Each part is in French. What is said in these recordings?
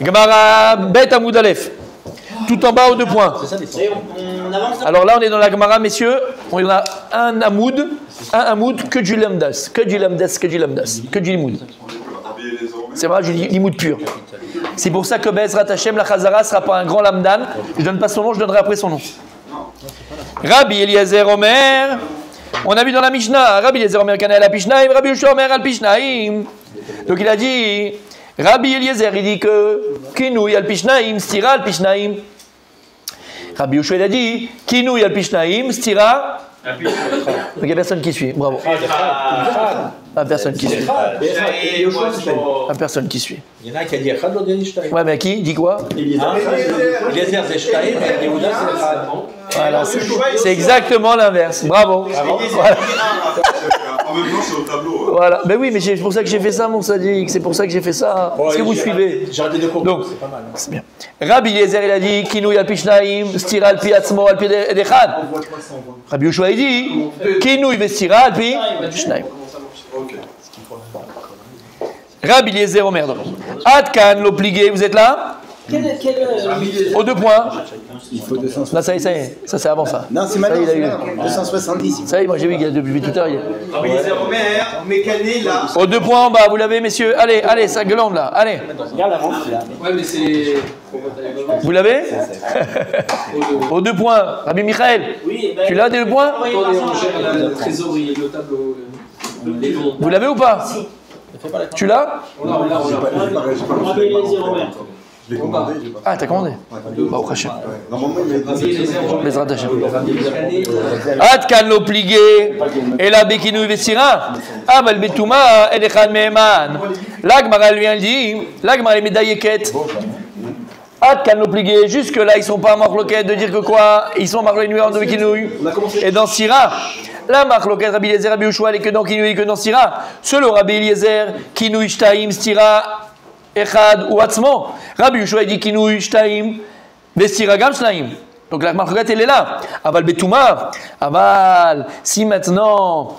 Gemara Bet Amoud Aleph. Tout en bas aux 2 points. Alors là, on est dans la Gemara, messieurs. On a un Amoud que du Lamdas. Que du Limoud. C'est vrai, je dis Limoud pur. C'est pour ça que Bezrat Hashem, la Chazara, ne sera pas un grand Lamdan. Je ne donne pas son nom, je donnerai après son nom. Rabbi Eliezer Omer. On a vu dans la Mishnah, Rabbi Eliezer Omer Kanel al Pishnaim, Rabbi Yoshua Omer al Pishnaim. Donc il a dit, Rabbi Eliezer, il dit que Kinouy al Pishnaim, Stira al Pishnaim. Rabbi Yoshua, il a dit, Kinouy al Pishnaim, Stira. Donc il n'y a personne qui suit, bravo. Personne qui suit. Personne qui suit. Il y en a un qui a dit Echad, l'autre a dit Shtaim. Ouais, mais qui dit quoi? Eliezer c'est Shtaim et Yehuda c'est Echad. Voilà, c'est exactement l'inverse. Bravo. Voilà. En même temps, c'est au tableau. Voilà. Ben oui, mais c'est pour ça que j'ai fait ça, mon sadique. C'est pour ça que j'ai fait ça. Est-ce que vous suivez? J'ai raté 2 cours. Donc, c'est pas mal. c'est bien. Rabbi Eliezer, il a dit Kinouy al Pishnaim, Stira al Pi Atzmo al Pi Echad. Rabbi Yoshua, il dit Kinouy ve Stira al Pi Pishnaim. Rabbi Eliezer Omer. Adkan l'obligé, vous êtes là? Aux 2 points. Il faut 270. Là, ça y est, ça c'est avant ça. Non, c'est maintenant, 270. Ça y est, moi j'ai vu qu'il y a depuis tout à l'heure. Rabbi Eliezer Omer, mécané là. Aux 2 points en bas, vous l'avez, messieurs. Allez, ça glande là. Allez. Regarde avant. Ouais, mais c'est. Vous l'avez? Aux 2 points. Rabbi Michael, tu l'as des 2 points? Attendez, on gère la trésorerie, le tableau. Vous l'avez ou pas? Tu l'as? Rabbi Eliezer Omer. Je l'ai commandé, j'ai pas. Ah, t'as commandé? Bah, au crachet. Normalement, il m'a dit. Bezrat Hashem. Adkan l'obligé. Et la Bekinou Vessira. Amal Betouma, Elechad Meheman. L'Agmara lui a dit, l'Agmara est médailleket. Adkan l'obligé. Jusque-là, ils ne sont pas marloquettes de dire que quoi? Ils sont marloquettes numéro de Bekinou. Et dans Sira. La marloquette Rabbi Eliezer, Rabbi Yoshua, et que dans Kinouy, et que dans Sira. Selon Rabbi Eliezer, Kinouy, Shtaim, Stira, Echad ou Atzmo. Rabbi Yoshua dit Kinouy, Shtaim, Vestira, Gam, Shtaim. Donc la marloquette, elle est là. Aval Betouma. Aval, si maintenant,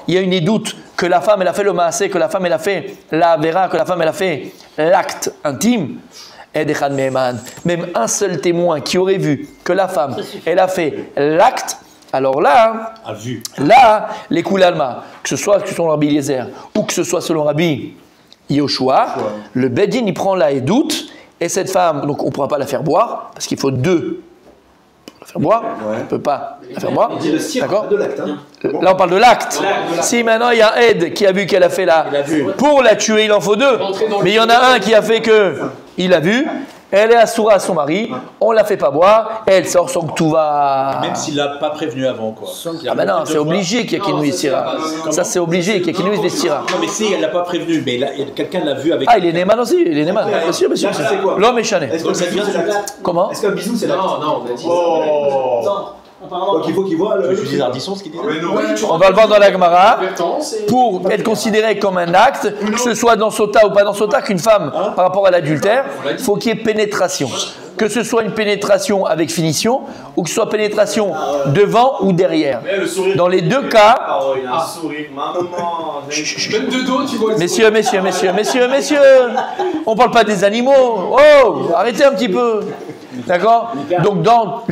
il y a une édoute que la femme, elle a fait le maasé, que la femme, elle a fait la vera, que la femme, elle a fait l'acte intime, Edechad Meheman. Même un seul témoin qui aurait vu que la femme, elle a fait l'acte. Alors là, les Koulalma, que ce soit selon Rabbi Eliezer ou que ce soit selon Rabbi Yoshua, le Bedin il prend la édoute et cette femme, donc on ne pourra pas la faire boire parce qu'il faut 2 pour la faire boire, on ne peut pas la faire boire. D'accord ? Là on parle de l'acte. Si maintenant il y a un aide qui a vu qu'elle a fait la. Pour la tuer, il en faut 2. Mais il y en a un qui a fait que il a vu. Elle est assoura à son mari, on la fait pas boire, elle sort son Ktuva. Même s'il l'a pas prévenu avant, quoi. Ah ben non, c'est obligé qu'il y ait Kinouy Stira. Ça c'est obligé qu'il y ait Kinouy Stira. Non mais si elle l'a pas prévenu, mais quelqu'un l'a vu avec. Ah il est Neyman aussi, il est Neyman. Bien sûr, bien sûr. L'homme est chané. Est-ce que ça vient c'est l'acte? Comment? Est-ce qu'un bisou c'est l'acte? Non, on a dit. Donc il faut qu'il voit le. Je dis Ardisson ce qu'il dit. On va le voir dans la Gemara. Pour être considéré comme un acte, que ce soit dans Sota ou pas dans Sota, qu'une femme, par rapport à l'adultère, il faut qu'il y ait pénétration. Que ce soit une pénétration avec finition ou que ce soit pénétration devant ou derrière. Dans les 2 cas. Il a un sourire, maman. Même de dos, tu vois. Messieurs, on ne parle pas des animaux. Oh, arrêtez un petit peu. D'accord? Donc dans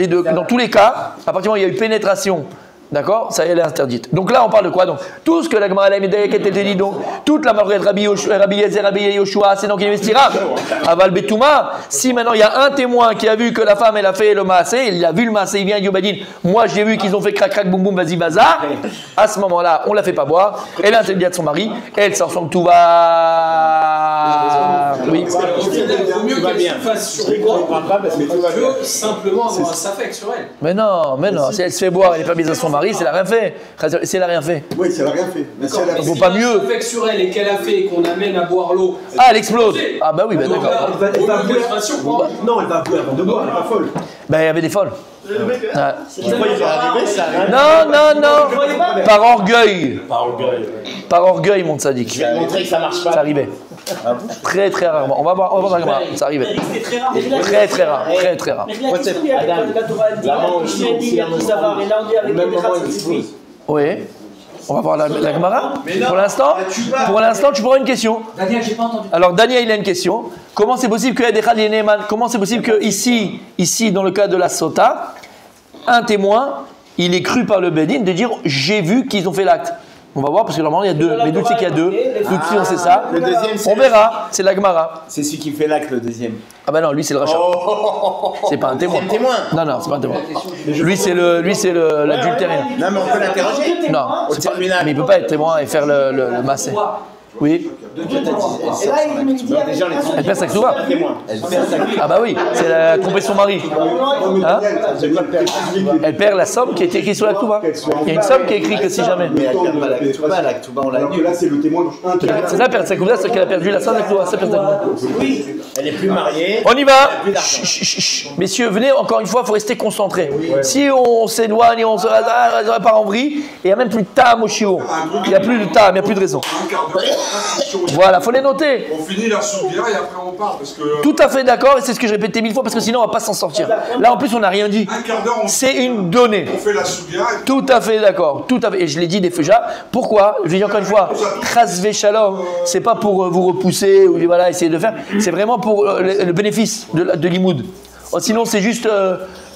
tous les cas, à partir du moment où il y a eu pénétration, d'accord, ça elle est interdite. Donc là on parle de quoi? Donc tout ce que la Gemara était dit, donc toute la marquette Rabbi Eliezer, Rabbi Yoshua, c'est donc il investira. Aval Betouma, si maintenant il y a un témoin qui a vu que la femme elle a fait le maasé, il a vu le maasé, il vient il dit moi j'ai vu qu'ils ont fait crac crac boum boum vas-y bazar. À ce moment-là, on la fait pas boire, elle est interdite de son mari, elle sort son Ktuva. Oui. Il vaut mieux qu'elle se fasse sur moi que simplement avoir un safek sur elle. Mais non, si elle se fait boire, elle n'est pas mise à son mari, c'est elle a rien fait. Si elle a rien fait. Oui, si elle a rien fait. Mais si elle a Il vaut pas mieux. Si elle a un safek sur elle et qu'elle a fait et qu'on amène à boire l'eau. Ah, elle explose. Ah bah oui, bah Donc d'accord. là, Elle va boire. Non, elle va boire avant de boire, elle est pas folle. Ben il y avait des folles. Ouais. Non, Non. Par orgueil. Par orgueil, mon tzaddik. je vais te montrer que ça marche Ça pas. arrivait. Très très rarement. On va voir dans la Gemara. Ça arrivait. C'est très rare. Très rare. Très très rare. Mais la question, il y a la Torah dit, il y a tout savoir, et là on dit avec les Khatz. Oui. On va voir la Gemara. Pour l'instant, tu pourras une question. Daniel, j'ai pas entendu. Alors Daniel, il a une question. comment c'est possible que Ed Echad est Ne'eman? Comment c'est possible que ici, dans le cas de la Sota, un témoin, il est cru par le Bedin de dire j'ai vu qu'ils ont fait l'acte. On va voir parce que normalement il y a deux. Mais d'où c'est qu'il y a deux? D'où on sait ça? Le deuxième, c'est on verra, c'est la Gemara. C'est celui qui fait l'acte, le deuxième. Ah bah non, lui c'est le rachat. C'est pas un témoin. C'est le témoin. Non, c'est pas un témoin. Lui c'est l'adultérien. Non, mais on peut l'interroger. Non, c'est pas, mais il peut pas être témoin et faire le massé. Oui. Et là, il me dit Elle perd sa ksuba. Ah bah oui, c'est la tromper son mari. Hein? Elle perd la somme qui a été écrite sur la ksuba. Il y a une somme qui est écrite que si jamais. Mais elle perd pas la ktuba, la ktuba on l'a Alors que là, c'est le témoin. C'est ça, perdre sa ksuba, c'est qu'elle a perdu la somme de la ksuba. Ça perd sa ksuba. Oui, elle est plus mariée. On y va. Messieurs, venez, encore une fois, il faut rester concentré. Si on s'éloigne et on se part en vrille, il n'y a même plus de tam au chiot. Il n'y a plus de tam, il n'y a plus de raison. Un quart d'heure. Voilà, faut les noter. On finit la soubière et après on part parce que. Tout à fait d'accord, et c'est ce que je répétais 1000 fois, parce que sinon on va pas s'en sortir. Là en plus on n'a rien dit. Un quart d'heure, C'est une donnée. on fait la soubière et Tout à fait d'accord, tout à fait. Et je l'ai dit des déjà. Pourquoi? Je l'ai dit encore une fois. Chasve shalom, c'est pas pour vous repousser ou voilà essayer de faire. C'est vraiment pour le bénéfice de l'imoud. Sinon c'est juste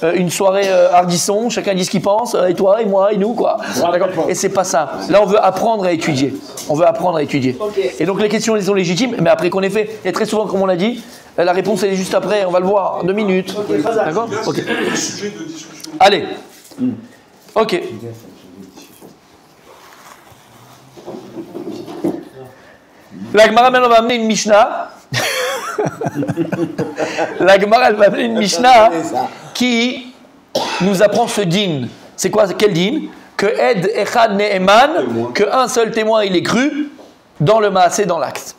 une soirée hardisson, chacun dit ce qu'il pense, et toi, et moi, et nous, quoi. D'accord. Et c'est pas ça. Là on veut apprendre à étudier. On veut apprendre à étudier. Et donc les questions elles sont légitimes, mais après qu'on ait fait, et très souvent comme on l'a dit, la réponse elle est juste après, on va le voir en 2 minutes. D'accord. Ok. le sujet de discussion. Allez. Ok. La Gemara maintenant va amener une Mishnah. La Gemara elle va amener une Mishnah qui nous apprend ce din. C'est quoi? Quel din? Que Ed Echad Ne'eman, que un seul témoin il est cru dans le maasé, dans l'acte.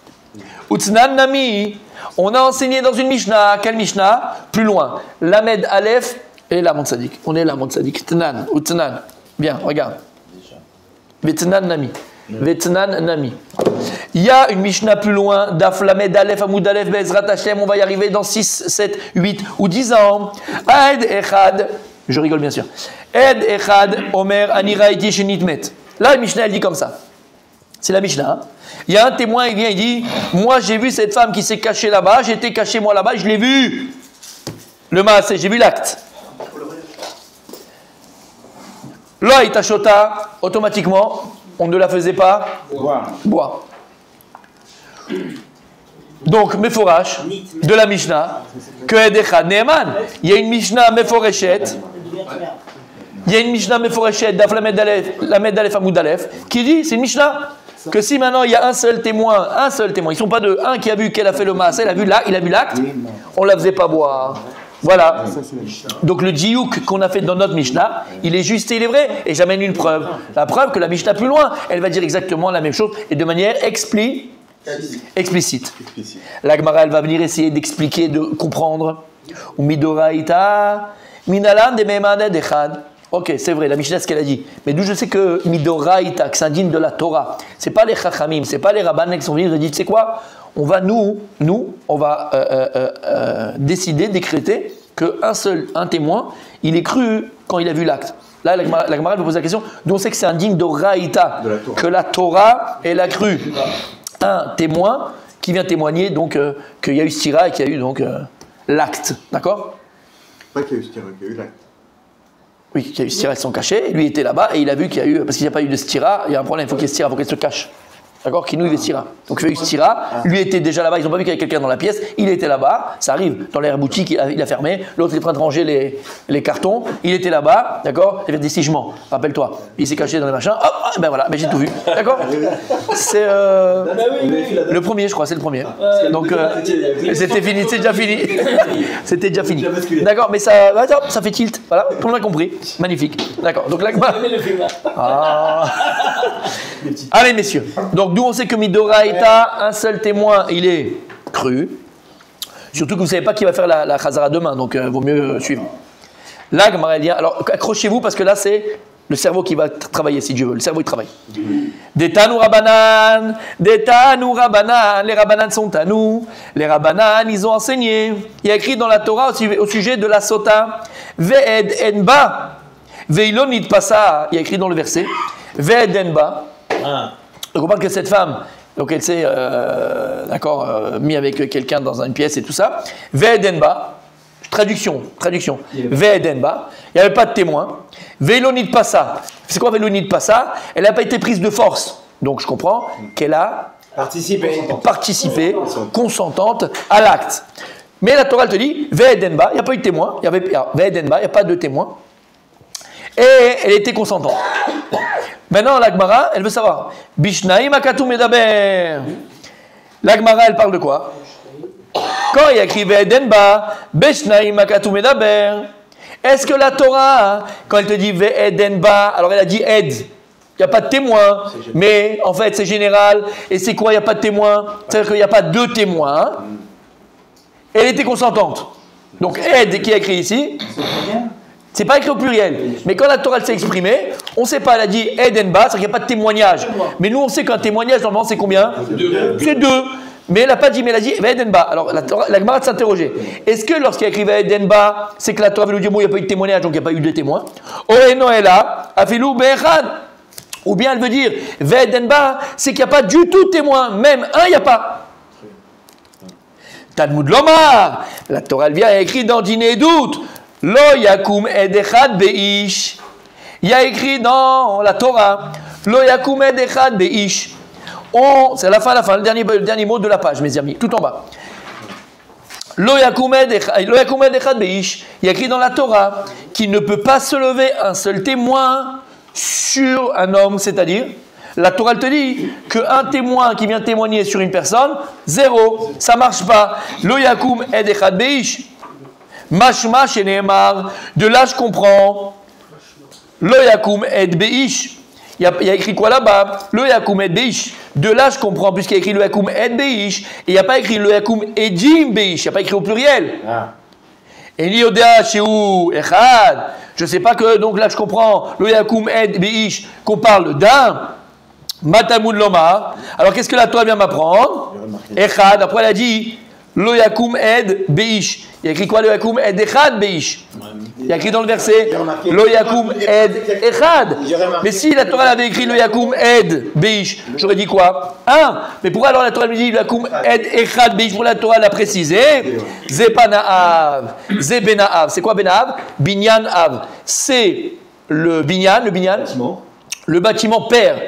Utznan Nami, on a enseigné dans une Mishnah. Quelle Mishnah? Plus loin. Lamed Aleph et la Tzadik. On est là, Tzadik. Tnan, Utznan. Bien, regarde. Vetnan Nami. Vetnan Nami. Il y a une Mishnah plus loin, Daf Lamed Aleph Amoud Aleph Be'ezrat Hashem, on va y arriver dans 6, 7, 8 ou 10 ans. Ed Echad, je rigole bien sûr. Ed Echad Omer Aniraiti Shenitmet. Là, la Mishnah elle dit comme ça. C'est la Mishnah. Il y a un témoin, il vient, il dit moi j'ai vu cette femme qui s'est cachée là-bas, j'étais caché moi là-bas, je l'ai vu. Le maasé, j'ai vu l'acte. Là, Itachota, automatiquement, on ne la faisait pas boire. Donc, Meforash, de la Mishnah, que Edechad Ne'eman. Il y a une Mishnah Meforeshet, il y a une Mishnah Meforeshet, Daf Lamed Aleph Amoud Aleph, qui dit, c'est une Mishnah, que si maintenant il y a un seul témoin, ils ne sont pas deux, un qui a vu qu'elle a fait le maasé, il a vu l'acte, on ne la faisait pas boire. Voilà. Donc le djiouk qu'on a fait dans notre Mishnah, il est juste et il est vrai. Et j'amène une preuve. La preuve que la Mishnah plus loin, elle va dire exactement la même chose et de manière explicite. La Gemara, elle va venir essayer d'expliquer, de comprendre. Ou midoraita, minalan de me'emaned echad. Ok, c'est vrai, la Mishnah, ce qu'elle a dit. Mais d'où je sais que midoraita, que c'est un digne de la Torah, c'est pas les chachamim, c'est pas les rabbanim qui sont venus et dit, tu sais quoi? On va on va décider, décréter un témoin, il est cru quand il a vu l'acte. Là, la Gemara me pose la question, d'où on sait que c'est un digne d'Oraïta, que la Torah, elle a cru. Un témoin qui vient témoigner donc qu'il y a eu stira et qu'il y a eu donc l'acte. D'accord? Pas qu'il y a eu stira, qu'il y a eu l'acte. Oui, qu'il y a eu stira, ils sont cachés, et lui était là-bas et il a vu qu'il y a eu, parce qu'il n'y a pas eu de stira, il y a un problème, il faut qu'il y ait stira, il faut qu'elle se cache. D'accord? Qui nous il est stira. Donc il y a eu stira, lui était déjà là-bas, ils n'ont pas vu qu'il y avait quelqu'un dans la pièce, il était là-bas, ça arrive, dans l'air boutique, il a fermé, l'autre est en train de ranger les cartons, il était là-bas, d'accord? Il y avait des sigements, rappelle-toi, il s'est caché dans les machins, hop, ben voilà, ben j'ai tout vu, d'accord? C'est le premier, je crois, c'est le premier. Donc c'était fini, c'est déjà fini. C'était déjà fini. D'accord, mais ça fait tilt, voilà, tout le monde a compris, magnifique. D'accord, donc là, allez messieurs, donc d'où on sait que Midoraïta, un seul témoin, il est cru. Surtout que vous ne savez pas qui va faire la Chazara demain, donc vaut mieux suivre. Là, Gemara dit, alors accrochez-vous parce que là c'est le cerveau qui va travailler si Dieu veut. Le cerveau il travaille. Des Tanou Rabbanan, les Rabbanan sont à nous. Les Rabbanan, ils ont enseigné. Il y a écrit dans la Torah au sujet de la Sota. Ve'ed enba, ve'ilonit pasa. Il y a écrit dans le verset. Ve'ed enba. Donc on parle que cette femme, Donc elle s'est, mis avec quelqu'un dans une pièce et tout ça. Ve'edenba, traduction. Ve'edenba, il n'y avait pas de témoin. Ve'lonit passa. C'est quoi Ve'lonit passa? Elle n'a pas été prise de force. Donc je comprends qu'elle a participé, consentante à l'acte. Mais la Torah elle te dit, Ve'edenba, il n'y a pas eu de témoin. Ve'edenba, il n'y a pas de témoin. Et elle était consentante. Maintenant, la Gemara, elle veut savoir. Bishnaim akatu medaber. La Gemara, elle parle de quoi? Quand il y a écrit Ve'edenba, Bishnaim akatu medaber. Est-ce que la Torah, quand elle te dit Ve'edenba, alors elle a dit Ed. Il n'y a pas de témoin. Mais en fait, c'est général. Et c'est quoi? Il n'y a pas de témoin. C'est-à-dire qu'il n'y a pas deux témoins. Elle était consentante. Donc Ed qui est écrit ici. C'est pas écrit au pluriel. Mais quand la Torah s'est exprimée, on ne sait pas, elle a dit Edenba, c'est-à-dire qu'il n'y a pas de témoignage. Mais nous, on sait qu'un témoignage, normalement, c'est combien? C'est deux. Mais elle n'a pas dit, mais elle a dit Edenba. Alors, la Gemara s'interrogeait. Est-ce que lorsqu'il a écrit Edenba, c'est que la Torah veut nous dire, bon, il n'y a pas eu de témoignage, donc il n'y a pas eu de témoins? Noëlla, Afilou Be'echad. Ou bien elle veut dire Edenba, c'est qu'il n'y a pas du tout de témoin. Même un, il n'y a pas. Talmud Lomar. La Torah, elle vient écrire dans Dîner et Doute. Lo yakum ed echad beish. Il y a écrit dans la Torah. Lo yakum ed echad beish. C'est la fin, le dernier mot de la page, mes amis, tout en bas. Lo yakum ed echad beish. Il y a écrit dans la Torah qu'il ne peut pas se lever un seul témoin sur un homme, c'est-à-dire, la Torah te dit qu'un témoin qui vient témoigner sur une personne, zéro, ça marche pas. Lo yakum ed echad beish. Mashma chez Nehemar, de là je comprends. Lo yakum ed beish. Il y a écrit quoi là-bas? Lo yakum ed beish. De là je comprends, puisqu'il y a écrit lo yakum ed beish. Et il n'y a pas écrit lo yakum edim beish. Il n'y a pas écrit au pluriel. Eli yodea shehu echad. Je ne sais pas que, donc là je comprends. Lo yakum ed beish, qu'on parle d'un. Matamud lomar. Alors qu'est-ce que la Torah vient m'apprendre? Echad. Après elle a dit lo yakum ed beish. Il y a écrit quoi? Lo yakum ed echad beish. Il y a écrit dans le verset Lo yakum ed echad. Mais si la Torah avait écrit Lo yakum ed beish, j'aurais dit quoi? Un. Mais pourquoi alors la Torah me dit Lo yakum ed echad beish? Pour la Torah l'a précisé. Ze panaav. Ze benaav. C'est quoi benaav? Binyan av. C'est le binyan, le bâtiment père.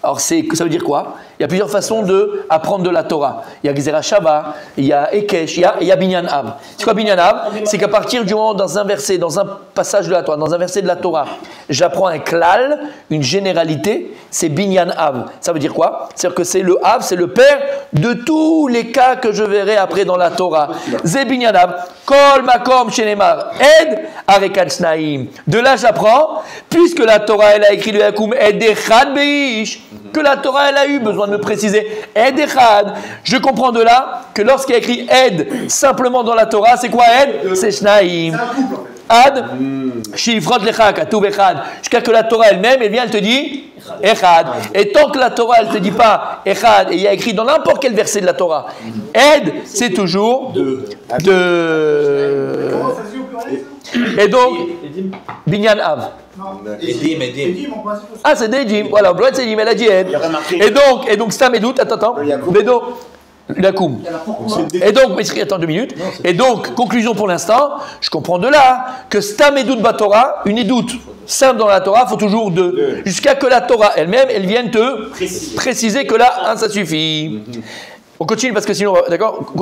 Alors ça veut dire quoi? Il y a plusieurs façons d'apprendre de la Torah. Il y a Gezerah Shava, il y a Ekesh, il y a Binyan Av. C'est quoi Binyan Av? C'est qu'à partir du moment, dans un verset, dans un passage de la Torah, dans un verset de la Torah, j'apprends un klal, une généralité, c'est Binyan Av. Ça veut dire quoi? C'est-à-dire que c'est le Av, c'est le père de tous les cas que je verrai après dans la Torah. Zé Binyan Av, Kol Makom Shenemar, Ed Arekan Snaim. De là j'apprends, puisque la Torah elle a écrit le Yakum Ed Echad Beish, que la Torah elle a eu besoin de me préciser Ed Echad. Je comprends de là que lorsqu'il y a écrit Ed simplement dans la Torah, c'est quoi Ed? C'est Shnaim. Ad, Shifrot Lecha, Katuv Echad. Jusqu'à que la Torah elle-même, elle vient, elle te dit Echad. Et tant que la Torah elle te dit pas Echad, et il y a écrit dans n'importe quel verset de la Torah, Ed, c'est toujours Et donc, Binyan Av. Edim. Ah, c'est Edim. Voilà, Blood c'est Edim, elle a dit Ed. Et donc, Stam Edout, attends. Bedo, Lakoum. Et donc, attends 2 minutes. Et donc, conclusion pour l'instant, je comprends de là que Stam Edout Batora, une Edout simple dans la Torah, il faut toujours 2. Jusqu'à que la Torah elle-même, elle vienne te préciser que là, 1, ça suffit. On continue parce que sinon, d'accord?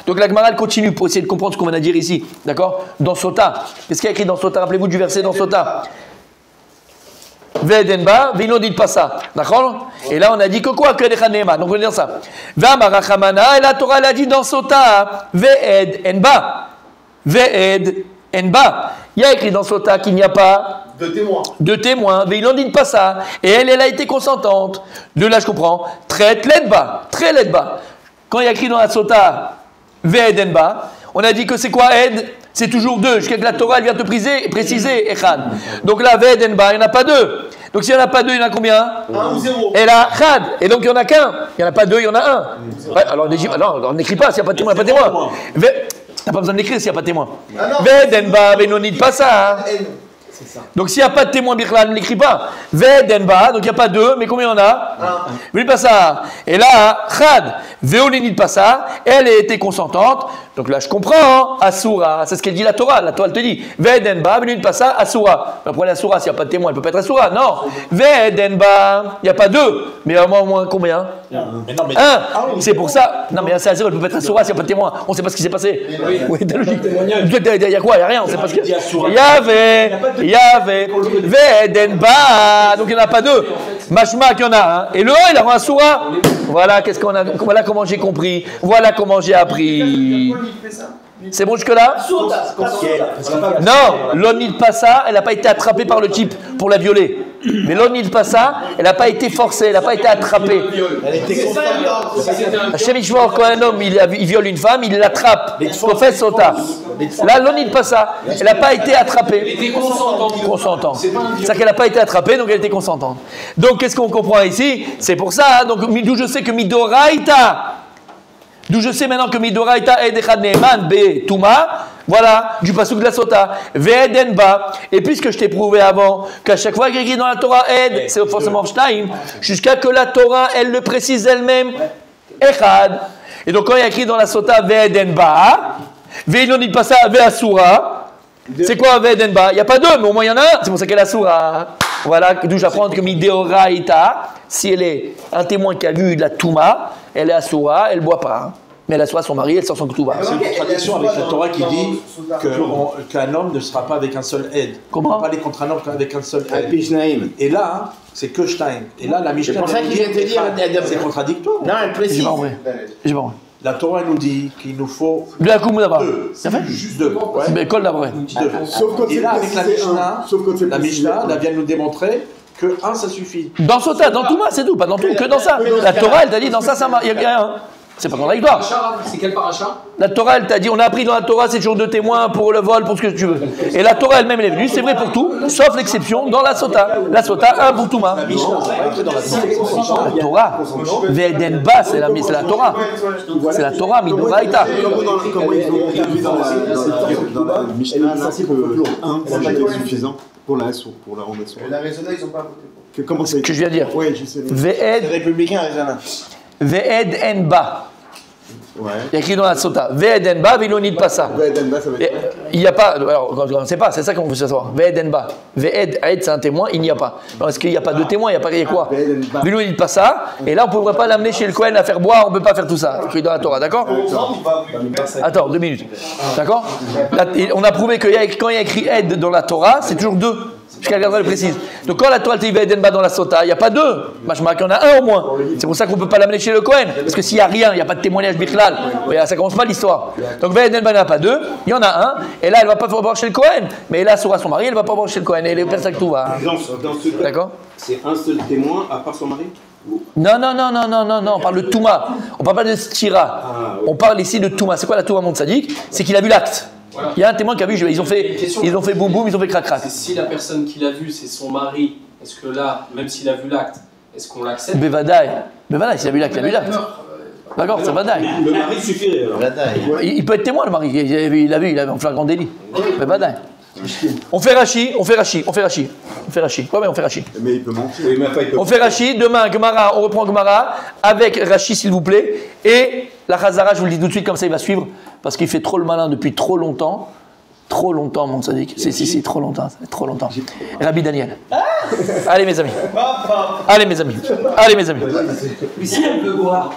Donc la Gemara continue pour essayer de comprendre ce qu'on vient de dire ici, d'accord? Dans Sota. Qu'est-ce qu'il y a écrit dans Sota? Rappelez-vous du verset dans Sota. Ve'edenba, vino dit pas ça, d'accord? Et là on a dit que quoi? Que Nechanema. Donc on va dire ça. Ve'amarachamana, et la Torah elle a dit dans Sota, ve'edenba. Ve'edenba. Il y a écrit dans Sota qu'il n'y a pas de témoins, mais il n'en dit pas ça. Et elle a été consentante. De là, je comprends. Très ledba. Quand il y a écrit dans la Sota, Ve'edenba, on a dit que c'est quoi Ed? C'est toujours 2. Jusqu'à que la Torah elle vient te préciser Echad. Donc là, Ve'edenba, il n'y en a pas 2. Donc s'il n'y en a pas 2, il y en a combien? 1 ou 0. Et là, Chad. Et donc il n'y en a qu'un. Il n'y en a pas 2, il y en a 1. Ouais, alors on n'écrit pas s'il n'y a pas de témoin, il n'y a pas de témoin. T'as pas besoin d'écrire s'il n'y a pas de témoin. Ve'edenba, mais non, dit pas ça. Donc s'il n'y a pas de témoin Birlan, ne l'écrit pas. Ve'edenba, donc il n'y a pas deux, mais combien il y en a? Ve'nit passa. Et là, Chad, ve'olinit passa, elle a été consentante. Donc là, je comprends, hein, Asura, c'est ce qu'elle dit la Torah. La Torah, elle te dit, Ve'edenba, ve'nit passa, Asura. Après l'Asura, s'il n'y a pas de témoin, elle ne peut pas être Asura. Non. Ve'edenba, il n'y a pas deux, mais au moins combien? Mais non, mais. Un. C'est pour ça. Non, mais c'est Asura, elle ne peut pas être Asura s'il n'y a pas de témoin. On ne sait pas ce qui s'est passé. Oui, t'as logique. Il y a quoi? Il n'y a rien, on ne sait pas ce qu'il y a. Il y avait, Ve'edenba, donc il n'y en a pas deux. Mashma qu'il y en a un. Et le 1, il a un Asura. Voilà, voilà comment j'ai compris. Voilà comment j'ai appris. C'est bon jusque-là? Non, l'onil passa, elle n'a pas été attrapée par le type pour la violer. Mais l'onil passa, elle n'a pas été forcée, elle n'a pas été attrapée. Elle était consentante. Hachem Yishmor, quand un homme il viole une femme, il l'attrape. Professe Sota. Là, l'onil passa, elle n'a pas été attrapée. Elle était consentante. Consentante. C'est-à-dire qu'elle n'a pas été attrapée, donc elle était consentante. Donc qu'est-ce qu'on comprend ici? C'est pour ça, hein, donc d'où je sais que Midoraïta. D'où je sais maintenant que Midoraïta Ed Echad Ne'eman Be Touma, voilà, du pasuk de la Sota, Ve'edenba. Et puisque je t'ai prouvé avant qu'à chaque fois qu'il y a écrit dans la Torah Ed, c'est forcément Shtaim, jusqu'à que la Torah, elle le précise elle-même, Echad. Et donc quand il y a écrit dans la Sota Ve'edenba, Ve'ilonit Passa Ve'asura, c'est quoi Ve'edenba? Il n'y a pas deux, mais au moins il y en a un, c'est pour ça qu'elle est Asura. Voilà, d'où j'apprends que Midoraïta, si elle est un témoin qui a vu de la Touma, elle est Asura, elle ne boit pas. Mais elle assoit son mari, elle sort son Ktouba. C'est une contradiction avec la Torah qui dit qu'un homme ne sera pas avec un seul aide. Comment? On ne peut pas aller contre un homme avec un seul aide. Et là, c'est que Shtaim. Et là, la Mishnah, C'est pour ça qu'il vient te dire, c'est contradictoire. Non, elle précise. J'ai pas compris. J'ai pas compris. La Torah nous dit qu'il nous faut De la Koumou d'abord. deux. Ça fait Juste deux. Ouais. Mais colle d'abord. Deux. Sauf quand Et c'est là, avec la précisé Mishnah, un. Sauf quand c'est la précisé Mishnah, un. elle vient nous démontrer que un, ça suffit. Dans Sota, dans Touma, c'est tout, pas dans tout, que dans ça. La Torah, elle t'a dit dans ça, il y a rien. C'est pas contradictoire. C'est quel paracha? La Torah, elle t'a dit, on a appris dans la Torah, c'est toujours deux témoins pour le vol, pour ce que tu veux. Et la Torah elle-même, elle est venue, c'est vrai pour tout, sauf l'exception dans la Sota. La Sota, un pour Touma. La Torah, Ve'edenba, c'est la Torah. C'est la Torah, Midoraïta. Comment ils ont traduit dans la Mishnah, là, que un, c'est jamais suffisant pour la rendre assour. La Arizona, ils n'ont pas voté pour. Comment ça? Que je viens de dire. Oui, je sais. Ve'ed, Républicain, Arizona. Ve'edenba. Ouais. Il y a écrit dans la Sota. Ve'edenba, Ve'ilonit Passa. Ve'edenba, ça va être. Il n'y a pas, alors on ne sait pas, c'est ça qu'on veut savoir. Ve'edenba. Ve'ed, c'est un témoin, il n'y a pas. Alors, est-ce qu'il n'y a pas de témoin? Il y a quoi? Ve'ilonit Passa. Et là, on ne pourrait pas l'amener chez le Kohen, la faire boire, on ne peut pas faire tout ça. C'est écrit dans la Torah, d'accord? Attends, 2 minutes. D'accord? On a prouvé que quand il y a écrit Ed dans la Torah, c'est toujours deux. Jusqu'à la le précise. Donc quand la Torah dit Ve'edenba dans la Sota, il n'y a pas deux. Machma qu'il y en a un au moins. C'est pour ça qu'on ne peut pas l'amener chez le Kohen. Parce que s'il n'y a rien, il n'y a pas de témoignage Bichlal, ça commence pas l'histoire. Donc Ve'edenba n'a pas deux, il y en a un. Et là, elle ne va pas pouvoir voir chez le Kohen. Mais là, sur son mari, elle ne va pas voir chez le Kohen. Et elle est personne que tout va. Dans ce cas, D'accord? c'est un seul témoin à part son mari? Non, on parle de Touma. On ne parle pas de Stira. On parle ici de Touma. C'est quoi la Touma, mon tzaddik? C'est qu'il a vu l'acte. Voilà. Il y a un témoin qui a vu, ils ont fait boum boum, ils ont fait crac crac. Si la personne qui l'a vu, c'est son mari, est-ce que là, même s'il a vu l'acte, est-ce qu'on l'accepte? Bevadaï, s'il a vu l'acte, il a vu l'acte. D'accord, c'est Vadaï. Le mari suffirait alors. Il peut être témoin, le mari. Il a vu en flagrant délit. Bevadaï. On fait Rachi. Ouais, mais on fait Rachi. Mais il peut mentir. Oui, mais enfin, il peut On fait Rachi. Demain, Gemara, on reprend Gemara avec Rachi, s'il vous plaît. Et la Chazara, je vous le dis tout de suite, comme ça il va suivre. Parce qu'il fait trop le malin depuis trop longtemps. Trop longtemps, mon tzaddik. Si, trop longtemps. Rabbi Daniel. Allez, mes amis. Mais si elle veut boire,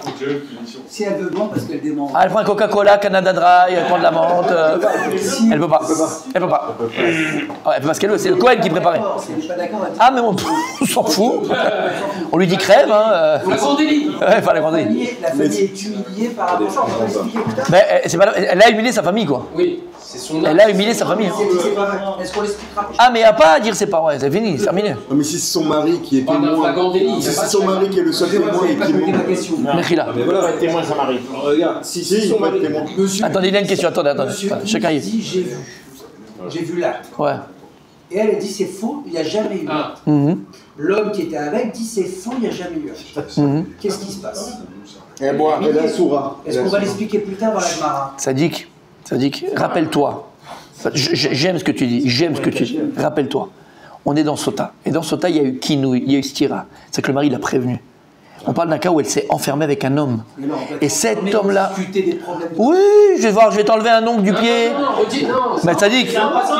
parce qu'elle dément. Elle prend un Coca-Cola, Canada Dry, elle prend de la menthe. Elle peut pas. Ouais, parce qu'elle veut, c'est le Kohen qui préparait. Je suis pas d'accord avec Ah, mais on s'en fout. On lui dit crève. Flagrant délit. Ouais, pas la grande délit. la famille est humiliée par rapport à ça, on va l'expliquer plus tard. Mais elle a humilié sa famille, quoi. Oui, c'est son Elle a humilié sa famille. C'est pas vrai. Est-ce qu'on l'expliquera plus tard? Ah, mais il n'y a pas à dire c'est pas vrai, c'est fini, c'est terminé. Non, mais si c'est son mari qui est Pas d'un témoin. flagrant délit. Si c'est son mari qui est le seul témoin et qui ment. Mechila. Mais voilà, Témoin, ça m'arrive. regarde, si Si, son il peut être mari. témoin. Attendez, il y a une question, attendez. Chacun y est. dit j'ai vu l'acte. Ouais. Et elle a dit c'est faux, il n'y a jamais eu. Ah. L'homme qui était avec dit c'est faux, il n'y a jamais eu. Qu'est-ce qui se passe? Elle boit. Elle est assoura. Est-ce qu'on va l'expliquer plus tard dans la Gemara? Sadik, rappelle-toi. J'aime ce que tu dis, j'aime ce que tu dis. Rappelle-toi, on est dans Sota. Et dans Sota, il y a eu Kinouï, il y a eu Stira. C'est que le mari l'a prévenu. On parle d'un cas où elle s'est enfermée avec un homme. Et cet homme-là... Oui, je vais voir, je vais t'enlever un ongle du pied. Mais ça dit que...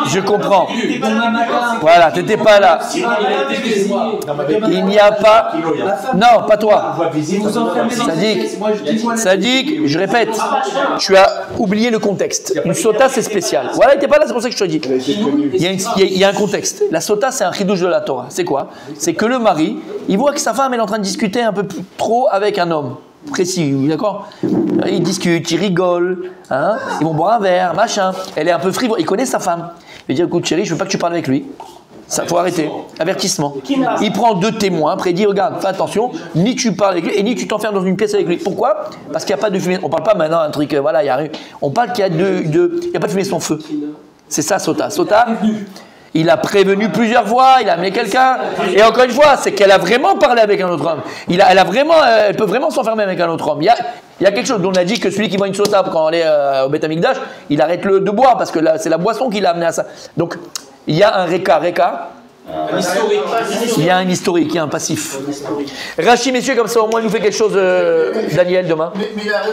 Je comprends. Voilà, t'étais pas là. Il n'y a pas... Non, pas toi. Sadiq, je répète, tu as oublié le contexte. Une sota, c'est spécial. Voilà, il n'était pas là, c'est pour ça que je te dis. Il y a un contexte. La sota, c'est un chidouche de la Torah. C'est quoi? C'est que le mari, il voit que sa femme, elle est en train de discuter un peu trop avec un homme précis, d'accord? Ils discutent, ils rigolent, hein? Ils vont boire un verre, machin. Elle est un peu frivole, il connaît sa femme. Il dit, écoute chérie, je veux pas que tu parles avec lui. Ça, faut arrêter. Avertissement. Il prend 2 témoins, après il dit, regarde, fais attention, ni tu parles avec lui, et ni tu t'enfermes dans une pièce avec lui. Pourquoi? Parce qu'il n'y a pas de fumée. On parle pas maintenant d'un truc, voilà, il y a rien. On parle qu'il y a il y a pas de fumée sans feu. C'est ça, Sota. Sota, il a prévenu plusieurs fois, il a amené quelqu'un. Et encore une fois, c'est qu'elle a vraiment parlé avec un autre homme. Elle peut vraiment s'enfermer avec un autre homme. Il y a quelque chose dont on a dit que celui qui boit une sota quand on est au Beth Amikdash, il arrête de boire parce que c'est la boisson qui l'a amené à ça. Donc, il y a un reka. Il y a un historique, il y a un passif. Rachid, messieurs, comme ça au moins il nous fait quelque chose, Daniel, demain.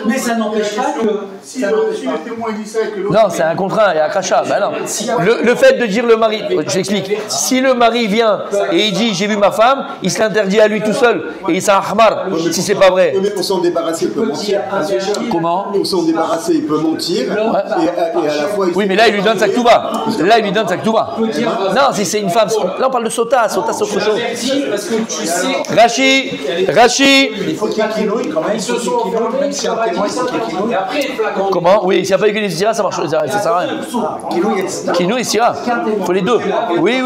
Mais ça n'empêche pas que si les témoins disent ça et que l'autre... Non, c'est un contrat, il y a un crachat. Ben non. Le fait de dire le mari, je l'explique. Si le mari vient et il dit j'ai vu ma femme, il se l'interdit à lui tout seul. Et il s'en ahmar, si c'est pas vrai. Mais pour s'en débarrasser, il peut mentir. Comment? Pour s'en débarrasser, il peut mentir. Et à la fois. Oui, mais là il lui donne sa ktouba. Non, si c'est une femme. Là, on parle de sota. Sota, c'est autre chose. Parce que tu sais. Rachid. Il faut qu'il y ait Kinouï quand même. Ils se sont enfermés, même si un témoin, il faut qu'il y ait Kinouï. Et après, flagrant. Comment? Oui, s'il n'y a pas eu que les Syrah, ça marche. Ça sert à rien. Kinouï et Syrah. Il faut les deux. Oui.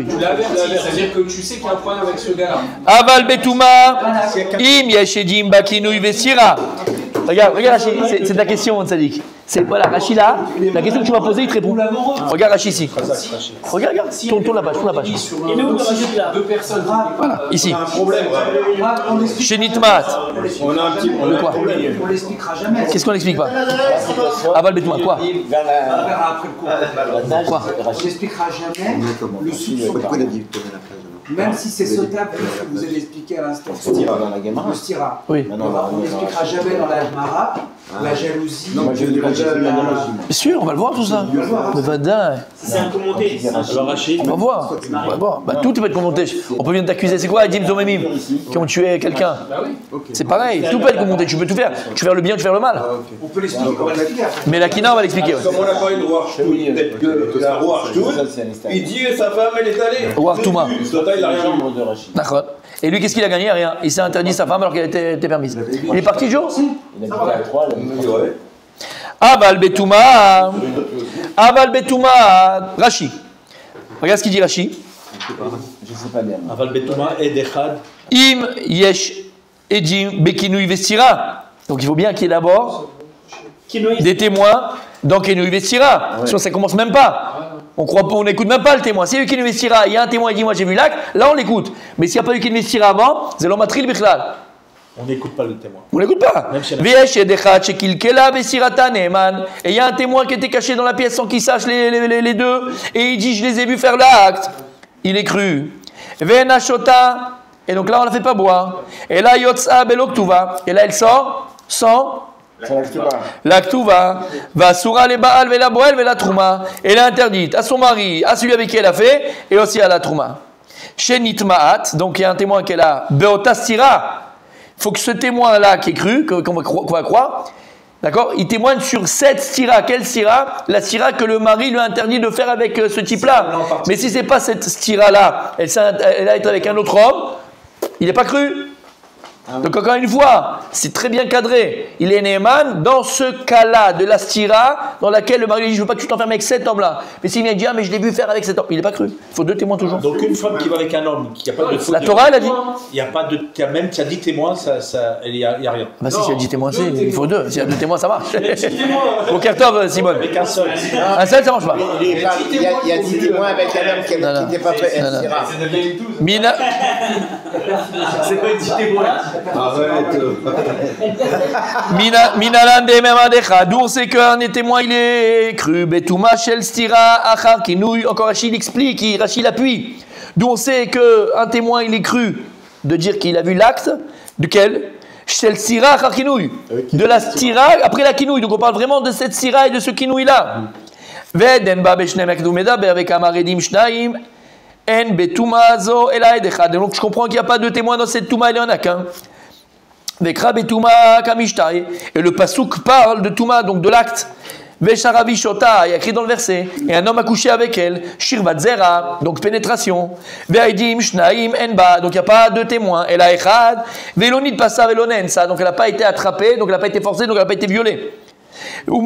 Tu l'avais, c'est-à-dire que tu sais qu'il y a un problème avec ce gars-là. Aval Betouma. Im Yeshedim Bakinouï Vesira. Regarde, Rachid, c'est ta question, Tzadik. C'est voilà, Rachid là, la question que tu m'as posée, il te répond. Regarde Rachid ici. Regarde, tourne la page. Il est où le Rachid là? 2 personnes. Voilà, ici. On a un problème. Chez Nitmat. On a un petit Quoi? On l'expliquera jamais. Qu'est-ce qu'on n'explique pas? Aval Betouma, quoi? Après le cours. Quoi? On l'expliquera jamais le soupçon. Même si c'est Sota, vous avez expliqué à l'instant. Le Stira. Oui. On n'expliquera jamais dans la Gemara la jalousie. Bien sûr, on va le voir tout ça. Le Vada. C'est un commenté. On va voir. Bah, tout peut être commenté. On peut bien t'accuser. C'est quoi, Dim Zomemim, qui ont tué quelqu'un? C'est pareil. Tout peut être commenté. Tu peux tout faire. Tu fais le bien, tu fais le mal. On peut l'expliquer. Mais la Kina, on va l'expliquer. Comme on a parlé de la roi il dit sa femme elle est allée. Wartouma. Il a rien. D'accord. Et lui, qu'est-ce qu'il a gagné? Rien. Il s'est interdit sa femme alors qu'elle était permise. Il est parti, Joe? Aval Betouma. Rachi. Regarde ce qu'il dit, Rachi. Je sais pas bien. Aval Betouma et Dechad. Im Yesh Edim Bekinouï Vestira. Donc il faut bien qu'il y ait d'abord des témoins dans Kinouï Vestira. Sinon ça commence même pas. On n'écoute même pas le témoin. S'il y a eu Kinouï Vestira, il y a un témoin qui dit moi j'ai vu l'acte, là on l'écoute. Mais s'il n'y a pas eu Kinouï Vestira avant, c'est l'omatril bichlal. On n'écoute pas le témoin. On n'écoute pas. Et il y a un témoin qui était caché dans la pièce sans qu'il sache les deux. Et il dit je les ai vus faire l'acte. Il est cru. Et donc là on ne la fait pas boire. Et là yotsa beloktuva. Et là elle sort sans l'actuva. Va sura le baal ve la boel ve la trouma. Elle est interdite à son mari, à celui avec qui elle a fait, et aussi à la trouma. Chez Nitmaat, donc il y a un témoin qui est là. Beotastira. Il faut que ce témoin-là qui est cru, qu'on va croire, d'accord, il témoigne sur cette stira. Quelle stira? La stira que le mari lui a interdit de faire avec ce type-là. Mais si ce n'est pas cette stira-là, elle a été avec un autre homme, il n'est pas cru. Donc encore une fois, c'est très bien cadré. Il est Néman dans ce cas-là de la stira dans laquelle le mari lui dit je ne veux pas que tu t'enfermes avec cet homme-là. Mais s'il vient dire ah, mais je l'ai vu faire avec cet homme, il n'est pas cru. Il faut 2 témoins toujours. Donc une femme qui va avec un homme, qui n'a pas de faux. La Torah elle a dit. Il n'y a pas de. Même qui a 10 témoins, il n'y a rien. Bah si, s'il y a 10 témoins, il faut 2. S'il y a 2 témoins, ça marche. Au Kertov, Simone. Avec un seul. Un seul, ça marche pas. Il y a 10 témoins avec un homme qui n'était pas prêt. Mina. C'est pas 10 témoins. Minalan de Memadecha. D'où on sait qu'un des témoins, il il est cru Betouma Shel Stira Achar Kinouy. Encore Rachid explique, Rachid appuie. D'où on sait qu'un témoin il est cru de dire qu'il a vu l'acte. Duquel? Shel Stira Achar Kinouy. De la Stira après la Kinouy. Donc on parle vraiment de cette Stira et de ce Kinouy là. Vedenba Beshnem Akdou Medaber avec Amaredim Shnaim. En Betouma Zo Elaed Echad. Donc je comprends qu'il n'y a pas de témoin dans cette Touma, il n'y en a qu'un. Vekra Betouma Kamishtai. Et le Pasuk parle de Touma, donc de l'acte. Vesharavi Shota, il y a écrit dans le verset. Et un homme a couché avec elle. Shirvat Zera, donc pénétration. Ve'aidim Shnaim Enba, donc il n'y a pas de témoin. Ela Echad. Velonid Passa Velonensa, donc elle n'a pas été attrapée, donc elle n'a pas été forcée, donc elle n'a pas été violée. Et il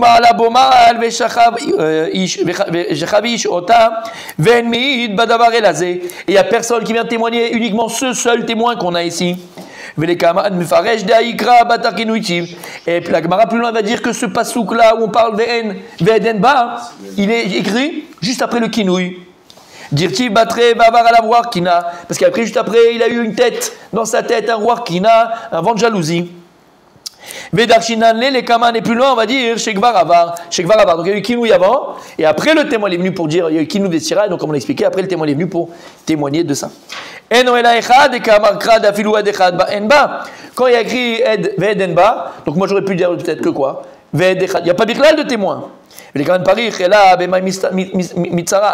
n'y a personne qui vient témoigner, uniquement ce seul témoin qu'on a ici. Et puis la Gemara plus loin va dire que ce pasouk là où on parle Ve'edenba, il est écrit juste après le kinouï. Dirti batre bavar à la roi kina, parce qu'après juste après il a eu une tête, dans sa tête un roi kina, un vent de jalousie. Vedarshinanle, les kaman et plus loin, on va dire Shekvar Avar. Donc il y a eu Kinouï avant, et après le témoin est venu pour dire, il y a eu Kinouï Vestira, donc comme on l'a expliqué, après le témoin est venu pour témoigner de ça. Quand il y a écrit Ed Vedenba, donc moi j'aurais pu dire peut-être que quoi il n'y a pas Birklal de témoin.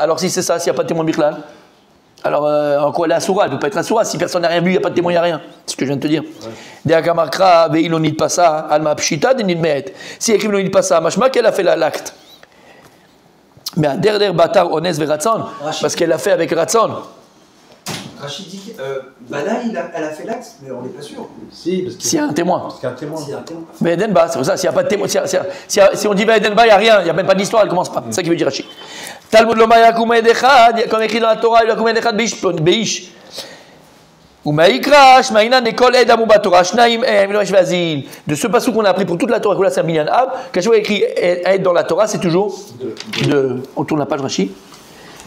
Alors si c'est ça, s'il n'y a pas de témoin Birklal, alors en quoi elle est Assoura? Elle ne peut pas être Assoura. Si personne n'a rien vu, il n'y a pas de témoin, il n'y a rien. C'est ce que je viens de te dire. Si écrit Ilonid Passa, machma qu'elle a fait l'acte. Mais à derrière Batar, Ones Veratson, parce qu'elle l'a fait avec Ratson. Rachid dit Bada, elle a fait l'acte, mais on n'est pas sûr. Si, parce s'il y a un témoin. Parce qu'il y a un témoin. Mais Edenba, c'est pour ça, s'il n'y a pas de témoin, si on dit Edenba, il n'y a rien, il n'y a même pas d'histoire, elle ne commence pas. C'est ça qui veut dire Rachid. Talmud Loma Yakum Edechad, comme écrit dans la Torah, Yakum Edechad Beish. Umaïkra, Shmaïna, Nekol Ed Amou Batora, Shnaim Em, Vazil. De ce passage qu'on a appris pour toute la Torah, c'est un Minyan Ab, quand je vois écrit Ed dans la Torah, c'est toujours de. On tourne la page Rachid.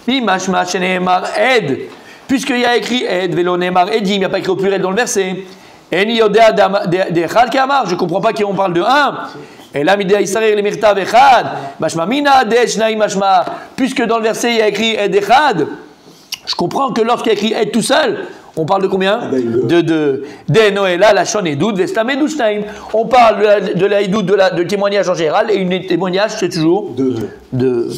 Mimashma Shenemar Ed. Puisqu'il y a écrit Ed, Velo Nemar Edim, il n'y a pas écrit au pluriel dans le verset. Eni Yodea Dechad Kamar, je ne comprends pas qu'on parle de un. Et là, Midea Israël, les Mirtav Echad, Mashma Mina, Deshnaim Mashma. Puisque dans le verset il y a écrit Ed Echad, je comprends que lorsqu'il y a écrit Ed tout seul, on parle de combien? De Noéla, la Shon Edoud, Vestam Edoud Shnaim. On parle de la Edoud, de témoignage en général, et une témoignage, c'est toujours de.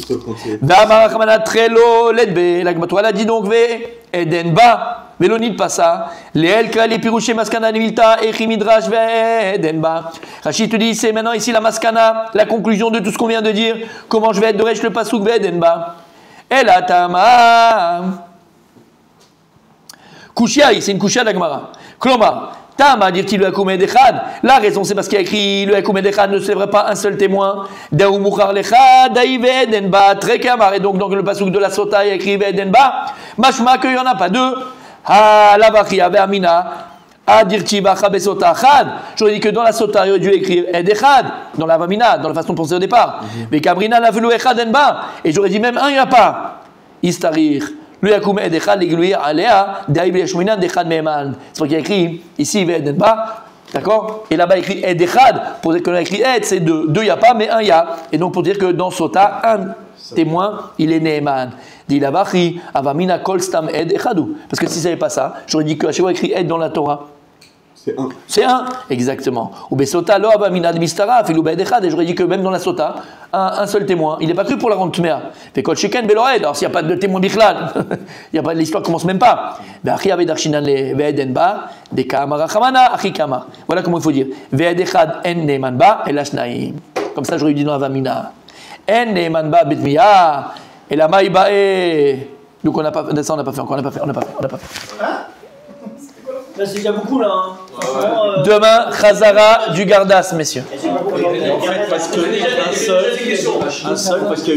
V'amar Ramana Trelo, Ledbe, la Torah dit donc, Edenba. Velonid Passa, Léel Kali Pirouché Maskana Nimilta, Echi Midrash Vedenba. Rachid te dit, c'est maintenant ici la Maskana, la conclusion de tout ce qu'on vient de dire. Comment je vais être de Resh le Pasuk Vedenba. El Atama. Kushiaï, c'est une Kushia d'Agmara. Kloma, Tama, dit-il le Hakoum Edechad. La raison, c'est parce qu'il y a écrit le Hakoum Edechad ne se lèverait pas un seul témoin. Daou Mouchar Lechad, Daï Vedenba, Trekamar. Et donc, dans le Pasuk de la Sota, il y a écrit Vedenba. Mashma, qu'il n'y en a pas deux. Ah, la Vachia, Vermina, Adirti, Vachabesota, Chad. J'aurais dit que dans la Sota, il aurait dû écrire Edechad, dans la Vamina, dans la façon de penser au départ. Mais Kabrina, la Velu Echad Enba. Et j'aurais dit même un, il n'y a pas. Istarir. Le Yakoum Edechad, l'Egluir, Alea, Daïb Yashminan, Dechad Meman. C'est pour qu'il y a écrit ici, Vedenba. D'accord? Et là-bas, écrit Edechad. Pour dire que l'on a écrit Ed, c'est deux. Deux, il n'y a pas, mais un, il y a. Et donc, pour dire que dans Sota, un témoin, il est Neeman. Dit la Vachi, Avamina Kol Stam Ed Echadou. Parce que si ça n'est pas ça, j'aurais dit que Hachem a écrit Ed dans la Torah. C'est un. C'est un, exactement. Ou Besota lo Avamina de Mistara, Filou Bed Echad. Et j'aurais dit que même dans la Sota, un seul témoin. Il n'est pas cru pour la rendre Tmea. Fait Kol Sheken Beloed. Alors s'il n'y a pas de témoin Bichlal, il n'y a pas l'histoire commence même pas. Be'achi Avedarshinan le Ve'edenba, de Kamara Chamana, Achi Kamar. Voilà comment il faut dire. Ve'ed Echad en Neeman ba, Elashnaim. Comme ça, j'aurais dit dans Avamina. En Neeman ba Betmiya. Et la maïbae. Donc on n'a pas ça, on n'a pas fait encore, on n'a pas fait. Là, c'est déjà beaucoup là. Hein. Demain, Khazara du Gardas, messieurs. En fait, parce que un seul, parce qu'il y a